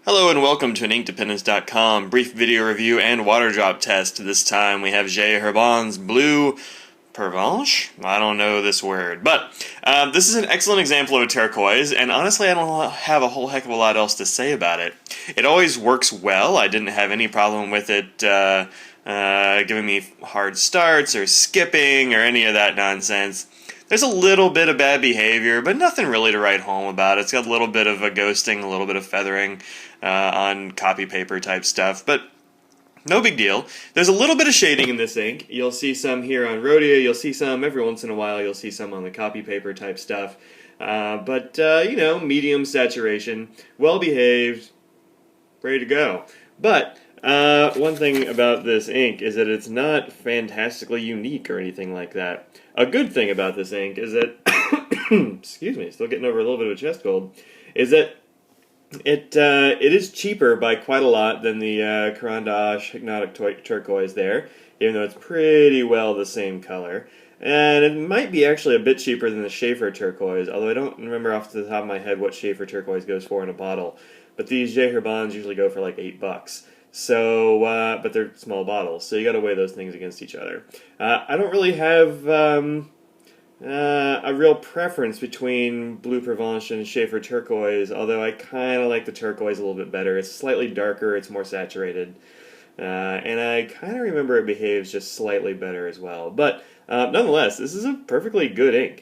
Hello and welcome to an InkDependence.com brief video review and water drop test. This time we have Herbin's Bleu Pervenche? I don't know this word, but this is an excellent example of a turquoise, and honestly I don't have a whole heck of a lot else to say about it. It always works well. I didn't have any problem with it giving me hard starts or skipping or any of that nonsense. There's a little bit of bad behavior, but nothing really to write home about. It's got a little bit of a ghosting, a little bit of feathering on copy paper type stuff, but no big deal. There's a little bit of shading in this ink. You'll see some here on Rhodia, you'll see some every once in a while, you'll see some on the copy paper type stuff. You know, medium saturation, well behaved, ready to go. But one thing about this ink is that it's not fantastically unique or anything like that. A good thing about this ink is that, excuse me, still getting over a little bit of a chest cold, is that it is cheaper by quite a lot than the Caran d'Ache Hypnotic Turquoise there, even though it's pretty well the same color. And it might be actually a bit cheaper than the Schaefer Turquoise, although I don't remember off the top of my head what Schaefer Turquoise goes for in a bottle. But these Herbins usually go for like $8. So, but they're small bottles, so you gotta weigh those things against each other. I don't really have a real preference between Bleu Pervenche and Schaefer Turquoise, although I kind of like the turquoise a little bit better. It's slightly darker, it's more saturated, and I kind of remember it behaves just slightly better as well. But nonetheless, this is a perfectly good ink.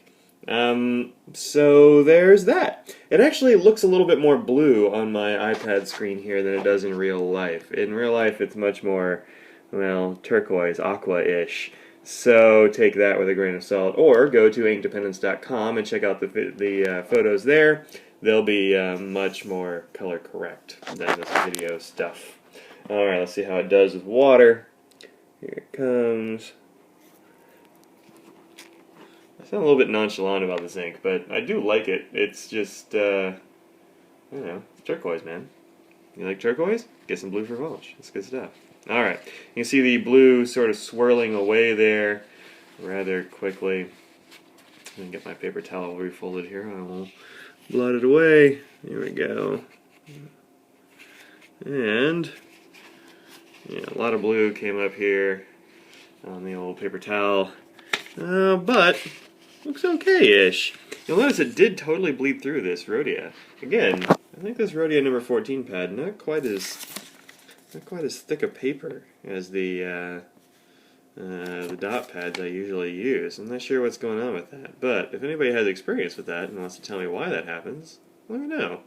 So there's that. It actually looks a little bit more blue on my iPad screen here than it does in real life. In real life it's much more, well, turquoise, aqua-ish. So take that with a grain of salt, or go to InkDependence.com and check out the photos there. They'll be much more color correct than this video stuff. Alright, let's see how it does with water. Here it comes. I sound a little bit nonchalant about this ink, but I do like it. It's just, you know, it's turquoise, man. You like turquoise? Get some Bleu Pervenche. It's good stuff. Alright, you can see the blue sort of swirling away there rather quickly. Let me get my paper towel refolded here. I will blot it away. Here we go. And, yeah, a lot of blue came up here on the old paper towel. But looks okay-ish. You'll notice it did totally bleed through this Rhodia. Again, I think this Rhodia number 14 pad not quite as thick a paper as the dot pads I usually use. I'm not sure what's going on with that, but if anybody has experience with that and wants to tell me why that happens, let me know.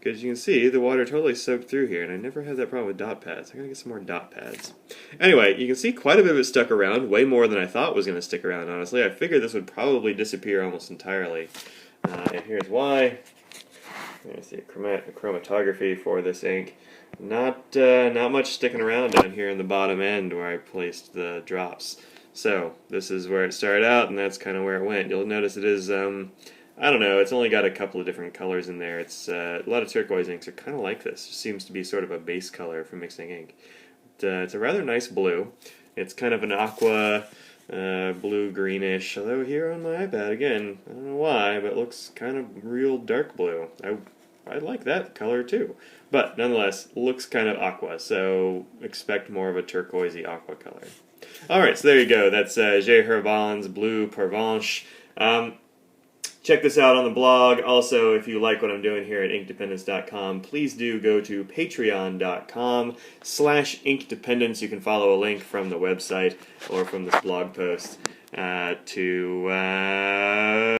Because you can see the water totally soaked through here, and I never had that problem with dot pads. I gotta get some more dot pads. Anyway, you can see quite a bit of it stuck around, way more than I thought was gonna stick around, honestly. I figured this would probably disappear almost entirely. And here's why. There's the chromatography for this ink. Not much sticking around down here in the bottom end where I placed the drops. So, this is where it started out, and that's kind of where it went. You'll notice it is, I don't know, it's only got a couple of different colors in there. It's a lot of turquoise inks are kind of like this. It seems to be sort of a base color for mixing ink. It's a rather nice blue. It's kind of an aqua blue-greenish, although here on my iPad, again, I don't know why, but it looks kind of real dark blue. I like that color too. But nonetheless, looks kind of aqua, so expect more of a turquoisey aqua color. Alright, so there you go. That's Herbin's Bleu Pervenche. Check this out on the blog. Also, if you like what I'm doing here at InkDependence.com, please do go to Patreon.com/InkDependence. You can follow a link from the website or from this blog post to